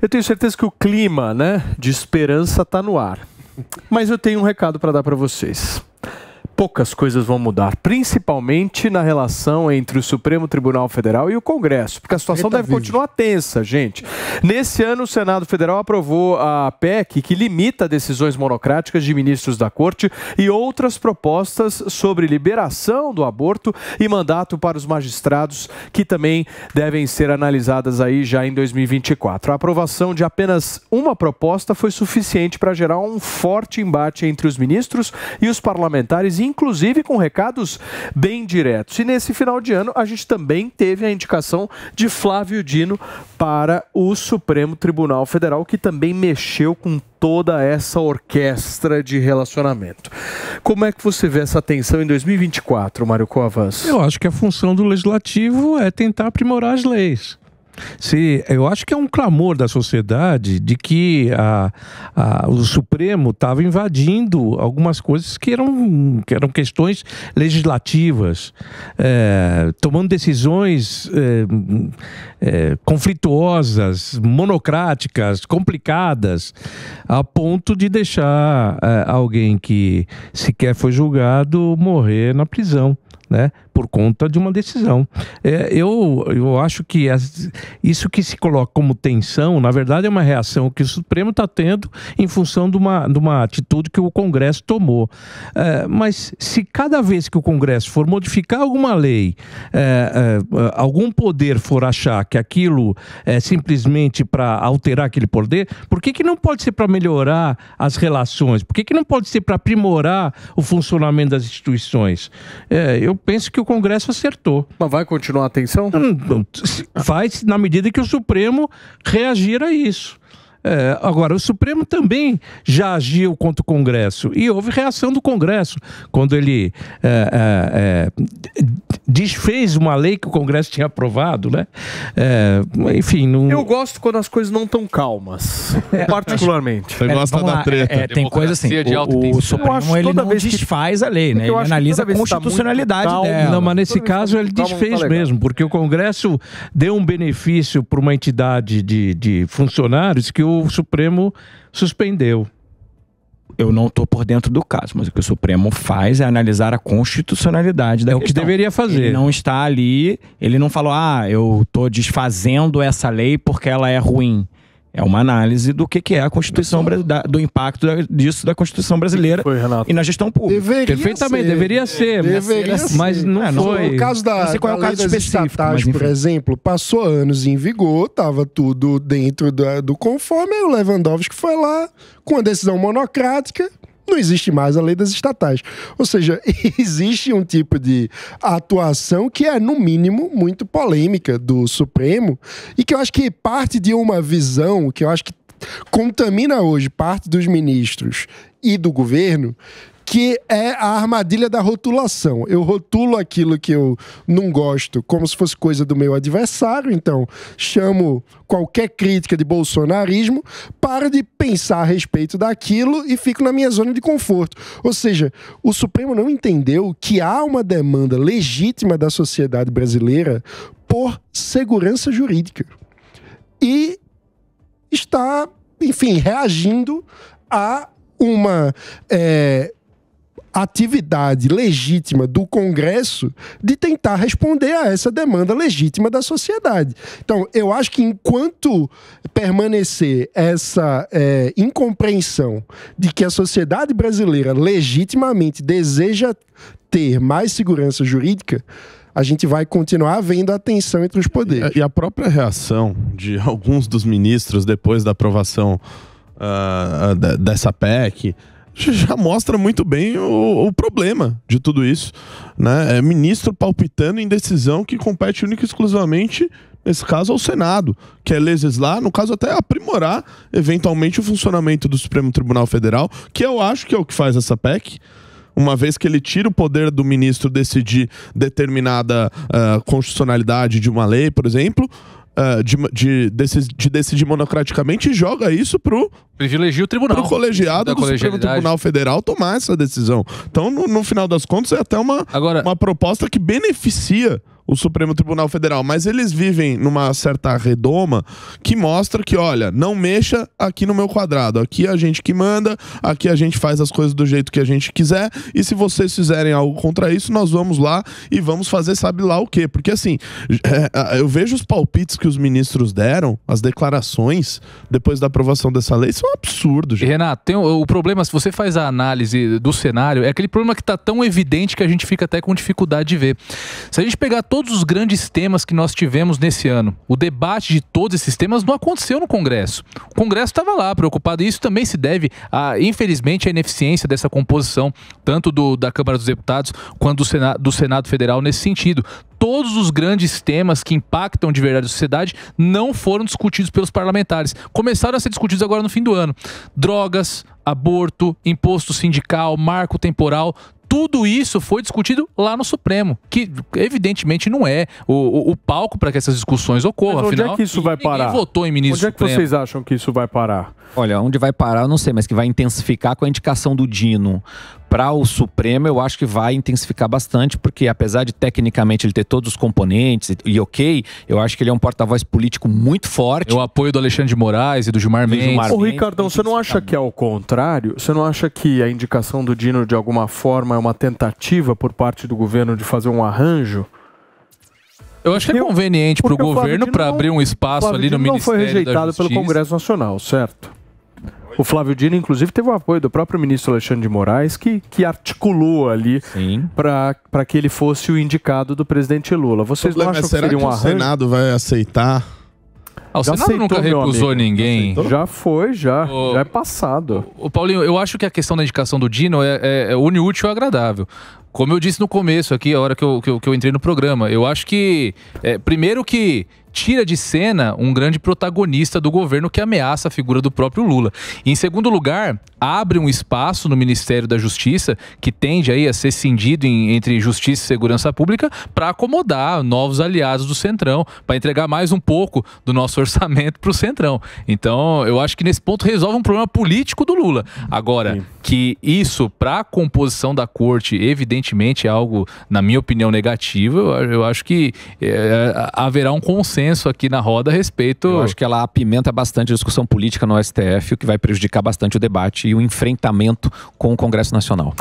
Eu tenho certeza que o clima, né, de esperança está no ar. Mas eu tenho um recado para dar para vocês. Poucas coisas vão mudar, principalmente na relação entre o Supremo Tribunal Federal e o Congresso, porque a situação deve continuar tensa, gente. Nesse ano, o Senado Federal aprovou a PEC que limita decisões monocráticas de ministros da Corte e outras propostas sobre liberação do aborto e mandato para os magistrados, que também devem ser analisadas aí já em 2024. A aprovação de apenas uma proposta foi suficiente para gerar um forte embate entre os ministros e os parlamentares, inclusive com recados bem diretos. E nesse final de ano, a gente também teve a indicação de Flávio Dino para o Supremo Tribunal Federal, que também mexeu com toda essa orquestra de relacionamento. Como é que você vê essa tensão em 2024, Mário Covas? Eu acho que a função do Legislativo é tentar aprimorar as leis. Eu acho que é um clamor da sociedade de que o Supremo estava invadindo algumas coisas que eram questões legislativas, tomando decisões conflituosas, monocráticas, complicadas, a ponto de deixar alguém que sequer foi julgado morrer na prisão, né, por conta de uma decisão. Eu acho que isso que se coloca como tensão, na verdade, é uma reação que o Supremo está tendo em função de uma atitude que o Congresso tomou. Mas se cada vez que o Congresso for modificar alguma lei, algum poder for achar que aquilo é simplesmente para alterar aquele poder, por que não pode ser para melhorar as relações? Por que não pode ser para aprimorar o funcionamento das instituições? Eu penso que o Congresso acertou. Mas vai continuar a tensão? Vai na medida que o Supremo reagir a isso. Agora, o Supremo também já agiu contra o Congresso e houve reação do Congresso quando ele desfez uma lei que o Congresso tinha aprovado, né? Enfim, não... Eu gosto quando as coisas não estão calmas, particularmente. Você gosta da treta. Tem coisa assim, o Supremo ele não desfaz a lei, né? Ele analisa a constitucionalidade dela. Não, mas nesse caso ele desfez mesmo, porque o Congresso deu um benefício para uma entidade de funcionários que o Supremo suspendeu. Eu não estou por dentro do caso, mas o que o Supremo faz é analisar a constitucionalidade da questão. É o que deveria fazer. Ele não está ali, ele não falou, eu estou desfazendo essa lei porque ela é ruim. É uma análise do que é a Constituição, do impacto disso da Constituição brasileira e na gestão pública. Perfeitamente, deveria ser, mas não foi. No caso da lei das estatais, por exemplo, passou anos em vigor, estava tudo dentro do conforme, aí o Lewandowski foi lá com uma decisão monocrática. Não existe mais a lei das estatais. Ou seja, existe um tipo de atuação que é, no mínimo, muito polêmica do Supremo e que eu acho que parte de uma visão que eu acho que contamina hoje parte dos ministros e do governo, que é a armadilha da rotulação. Eu rotulo aquilo que eu não gosto como se fosse coisa do meu adversário, então chamo qualquer crítica de bolsonarismo, paro de pensar a respeito daquilo e fico na minha zona de conforto. Ou seja, o Supremo não entendeu que há uma demanda legítima da sociedade brasileira por segurança jurídica. E está, enfim, reagindo a uma atividade legítima do Congresso de tentar responder a essa demanda legítima da sociedade. Então, eu acho que enquanto permanecer essa incompreensão de que a sociedade brasileira legitimamente deseja ter mais segurança jurídica, a gente vai continuar vendo a tensão entre os poderes. E a própria reação de alguns dos ministros depois da aprovação dessa PEC já mostra muito bem o problema de tudo isso, né? É ministro palpitando em decisão que compete única e exclusivamente, nesse caso, ao Senado, que é legislar, no caso até aprimorar eventualmente o funcionamento do Supremo Tribunal Federal, que eu acho que é o que faz essa PEC, uma vez que ele tira o poder do ministro decidir determinada constitucionalidade de uma lei, por exemplo, de decidir monocraticamente e joga isso privilegia o tribunal, pro colegiado do Supremo Tribunal Federal tomar essa decisão. Então, no final das contas, é até uma proposta que beneficia o Supremo Tribunal Federal, mas eles vivem numa certa redoma que mostra que, olha, não mexa aqui no meu quadrado, aqui a gente que manda, aqui a gente faz as coisas do jeito que a gente quiser, e se vocês fizerem algo contra isso, nós vamos lá e vamos fazer sabe lá o quê, porque assim, eu vejo os palpites que os ministros deram, as declarações depois da aprovação dessa lei, são absurdos. Gente. Renato, tem o problema, se você faz a análise do cenário, é aquele problema que está tão evidente que a gente fica até com dificuldade de ver. Se a gente pegar todos os grandes temas que nós tivemos nesse ano, o debate de todos esses temas não aconteceu no Congresso. O Congresso estava lá preocupado, e isso também se deve, infelizmente, à ineficiência dessa composição, tanto da Câmara dos Deputados quanto do Senado Federal nesse sentido. Todos os grandes temas que impactam de verdade a sociedade não foram discutidos pelos parlamentares. Começaram a ser discutidos agora no fim do ano. Drogas, aborto, imposto sindical, marco temporal, tudo isso foi discutido lá no Supremo, que evidentemente não é o palco para que essas discussões ocorram. Mas onde afinal, é que isso vai parar? Ninguém votou em ministro Onde é que Supremo. vocês acham que isso vai parar? Olha, onde vai parar eu não sei, mas que vai intensificar com a indicação do Dino para o Supremo, eu acho que vai intensificar bastante, porque apesar de tecnicamente ele ter todos os componentes e ok, eu acho que ele é um porta-voz político muito forte. O apoio do Alexandre de Moraes e do Gilmar Mendes. Ô Ricardão, você não acha que é ao contrário? Você não acha que a indicação do Dino de alguma forma é uma tentativa por parte do governo de fazer um arranjo? Eu acho que é conveniente para o governo para abrir um espaço ali no Ministério da Justiça. Não foi rejeitado pelo Congresso Nacional, certo? O Flávio Dino, inclusive, teve o apoio do próprio ministro Alexandre de Moraes, que articulou ali para que ele fosse o indicado do presidente Lula. Vocês não acham que seria um arranjo? O Senado vai aceitar? O Senado nunca recusou ninguém. Já foi, já é passado. O Paulinho, eu acho que a questão da indicação do Dino é une útil e agradável. Como eu disse no começo aqui, a hora que eu entrei no programa, eu acho que, primeiro que tira de cena um grande protagonista do governo que ameaça a figura do próprio Lula. E, em segundo lugar, abre um espaço no Ministério da Justiça que tende aí a ser cindido entre Justiça e Segurança Pública para acomodar novos aliados do Centrão, para entregar mais um pouco do nosso orçamento para o Centrão. Então, eu acho que nesse ponto resolve um problema político do Lula. Agora, que isso, para a composição da corte, evidentemente é algo, na minha opinião, negativo, eu acho que haverá um consenso aqui na roda a respeito. Eu acho que ela apimenta bastante a discussão política no STF, o que vai prejudicar bastante o debate e o enfrentamento com o Congresso Nacional.